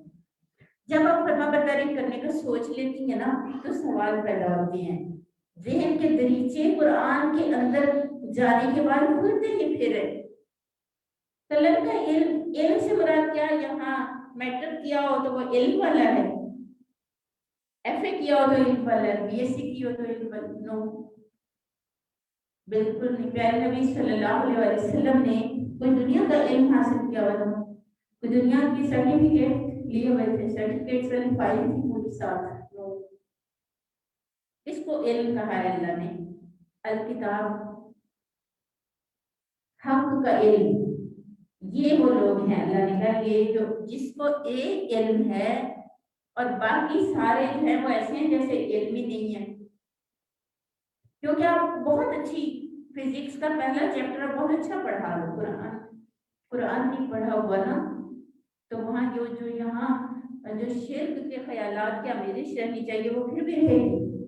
S1: جب آپ فرما برداری کرنے کا سوچ لیتی ہیں نا تو سوال پیدا ہوتے ہیں. ذہن کے دریچے قرآن کے اندر جانے کے بعد کھلتے ہی پھر طلب کا علم، علم سے مراد کیا؟ یہاں میٹرک کیا ہو تو وہ علم والا ہے، ایف اے کیا ہو تو علم والا ہے، بی ایس سی کی ہو تو علم والا؟ نو، بالکل نہیں. پیارے نبی صلی اللہ علیہ وسلم نے کوئی دنیا کا علم حاصل کیا ہوا تھا؟ کوئی دنیا کی سرٹیفکیٹ لیے ہوئے تھے؟ سرٹیفکیٹ والی فائل تھی پوری ساتھ؟ نو. اس کو علم کہا ہے اللہ نے. الکتاب، حق کا علم، یہ وہ لوگ ہیں اللہ نے کہا یہ جو جس کو ایک علم ہے اور باقی سارے جو ہیں وہ ایسے ہیں جیسے علم ہی نہیں ہے. کیونکہ آپ بہت اچھی فزکس کا پہلا چیپٹر بہت اچھا پڑھا لو، قرآن نہیں پڑھا ہوا نا تو وہاں جو یہاں جو شرک کے خیالات کی آمیزش رہنی چاہیے وہ پھر بھی رہے گی.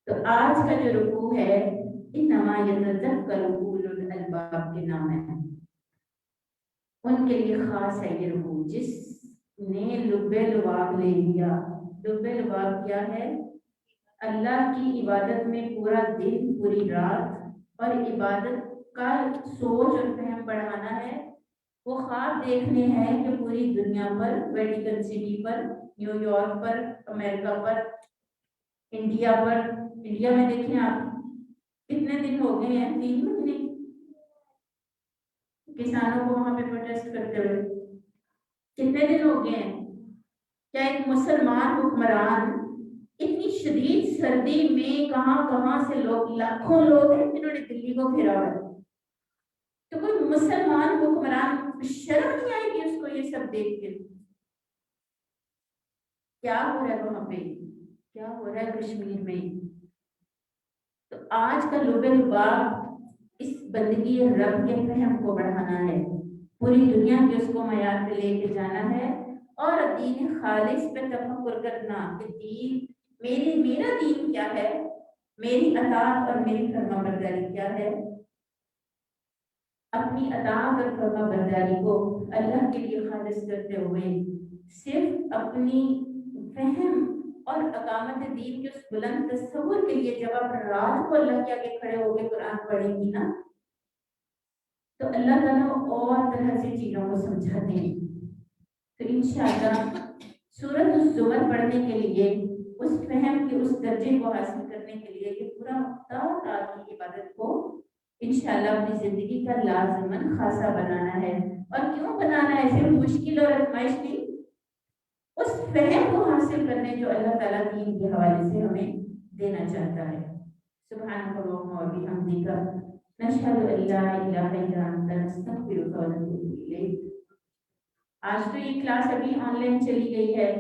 S1: تو آج کا جو رکوع ہے انما یتذکر اولو الالباب کے نام ہے، ان کے لیے خاص ہے یہ رکوع. جس نے لب لباب لے لیا. لب لباب کیا ہے؟ اللہ کی عبادت میں پورا دن پوری رات اور عبادت کا سوچ اور فہم بڑھانا ہے. وہ خواب دیکھنے ہیں کہ پوری دنیا پر، ویٹیکن سٹی پر، نیو یارک پر، امریکہ پر، انڈیا پر. انڈیا میں دیکھیں آپ کتنے دن ہو گئے ہیں، 3 مہینے کسانوں کو وہاں پہ پروٹیسٹ کرتے ہوئے کتنے دن ہو گئے ہیں. کیا ایک مسلمان حکمران اتنی شدید سردی میں کہاں کہاں سے لوگ، لاکھوں لوگ ہیں جنہوں نے دلی کو گھیرا ہوا ہے، تو کوئی مسلمان حکمران شرم نہیں آئے گی اس کو یہ سب دیکھ کے؟ کیا ہو رہا ہے وہاں پہ، کیا ہو رہا ہے کشمیر میں؟ تو آج کا لب لباب اس بندگی رب کے فہم کو بڑھانا ہے، پوری دنیا کے اس کو معیار پہ لے کے جانا ہے، اور دین خالص پہ تفکر کرنا کہ دین میرا دین کیا ہے، میری اطاعت اور میری فرما برداری کیا ہے. اپنی اطاعت اور فرما برداری کو اللہ کے لیے خالص کرتے ہوئے صرف اپنی فہم اور اقامت دین کے اس بلند تصور کے لیے جب آپ رات کو اللہ کے آگے کھڑے ہو کے قرآن پڑھیں گی نا تو اللہ تعالیٰ اور طرح سے چیزوں کو سمجھاتے ہیں. تو انشاءاللہ سورۃ الزمر پڑھنے کے لیے، اس فہم کے اس درجے کو حاصل کرنے کے لیے یہ پورا ہفتہ رات کی عبادت کو انشاءاللہ اپنی زندگی کا لازماً خاصا بنانا ہے. اور کیوں بنانا ہے؟ صرف مشکل اور آزمائش نہیں، اس فہم کو حاصل کرنے جو اللہ تعالیٰ دین کے حوالے سے ہمیں دینا چاہتا ہے. سبحانک اللہم و بحمدک، نشہد ان لا الہ الا انت، نستغفرک و نتوب الیک. آج تو یہ کلاس ابھی آن لائن چلی گئی ہے.